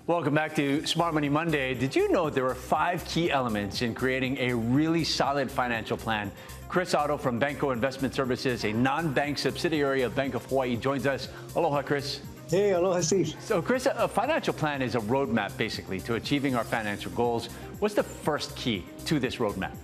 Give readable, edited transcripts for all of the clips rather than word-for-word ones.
Welcome back to Smart Money Monday. Did you know there are 5 key elements in creating a really solid financial plan? Chris Otto from Bankoh Investment Services, a non-bank subsidiary of Bank of Hawaii, joins us. Aloha, Chris. Hey, aloha, Steve. So, Chris, a financial plan is a roadmap, basically, to achieving our financial goals. What's the first key to this roadmap?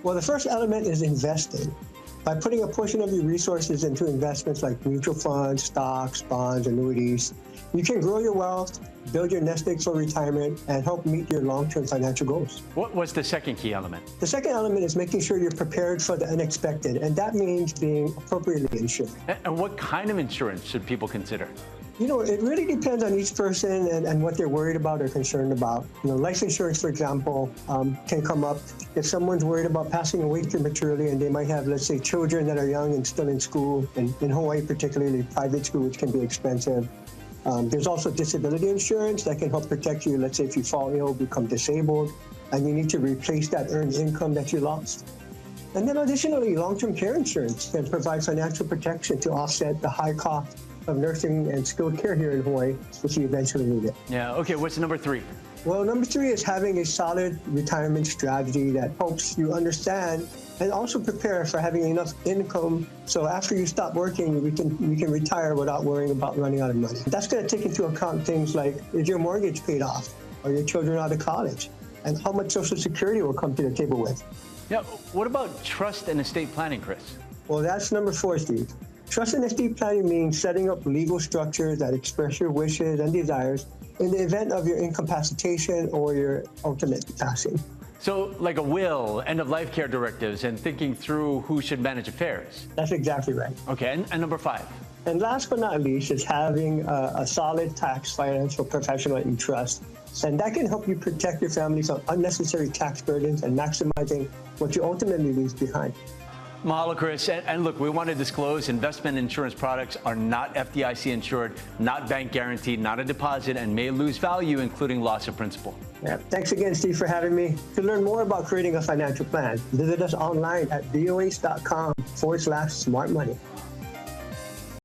Well, the first element is investing. By putting a portion of your resources into investments like mutual funds, stocks, bonds, annuities, you can grow your wealth, build your nest egg for retirement, and help meet your long-term financial goals. What's the second key element? The second element is making sure you're prepared for the unexpected, and that means being appropriately insured. And what kind of insurance should people consider? You know, it really depends on each person and what they're worried about or concerned about. You know, life insurance, for example, can come up if someone's worried about passing away prematurely and they might have, let's say, children that are young and still in school, and in Hawaii, particularly private school, which can be expensive. There's also disability insurance that can help protect you. Let's say if you fall ill, become disabled, and you need to replace that earned income that you lost. And then additionally, long-term care insurance can provide financial protection to offset the high cost of nursing and skilled care here in Hawaii if you eventually need it. Yeah, okay, what's number 3? Well, number 3 is having a solid retirement strategy that helps you understand and also prepare for having enough income so after you stop working, we can retire without worrying about running out of money. That's going to take into account things like, is your mortgage paid off? Are your children out of college? And how much Social Security will come to the table with? Yeah, what about trust and estate planning, Chris? Well, that's number 4, Steve. Trust and estate planning means setting up legal structures that express your wishes and desires in the event of your incapacitation or your ultimate passing. So, like a will, end-of-life care directives, and thinking through who should manage affairs. That's exactly right. Okay, and number 5? And last but not least is having a solid tax financial professional that you trust. And that can help you protect your family from unnecessary tax burdens and maximizing what you ultimately leave behind. Mahalo, Chris. And look, we want to disclose investment insurance products are not FDIC insured, not bank guaranteed, not a deposit, and may lose value, including loss of principal. Yeah. Thanks again, Steve, for having me. To learn more about creating a financial plan, visit us online at voace.com/smartmoney.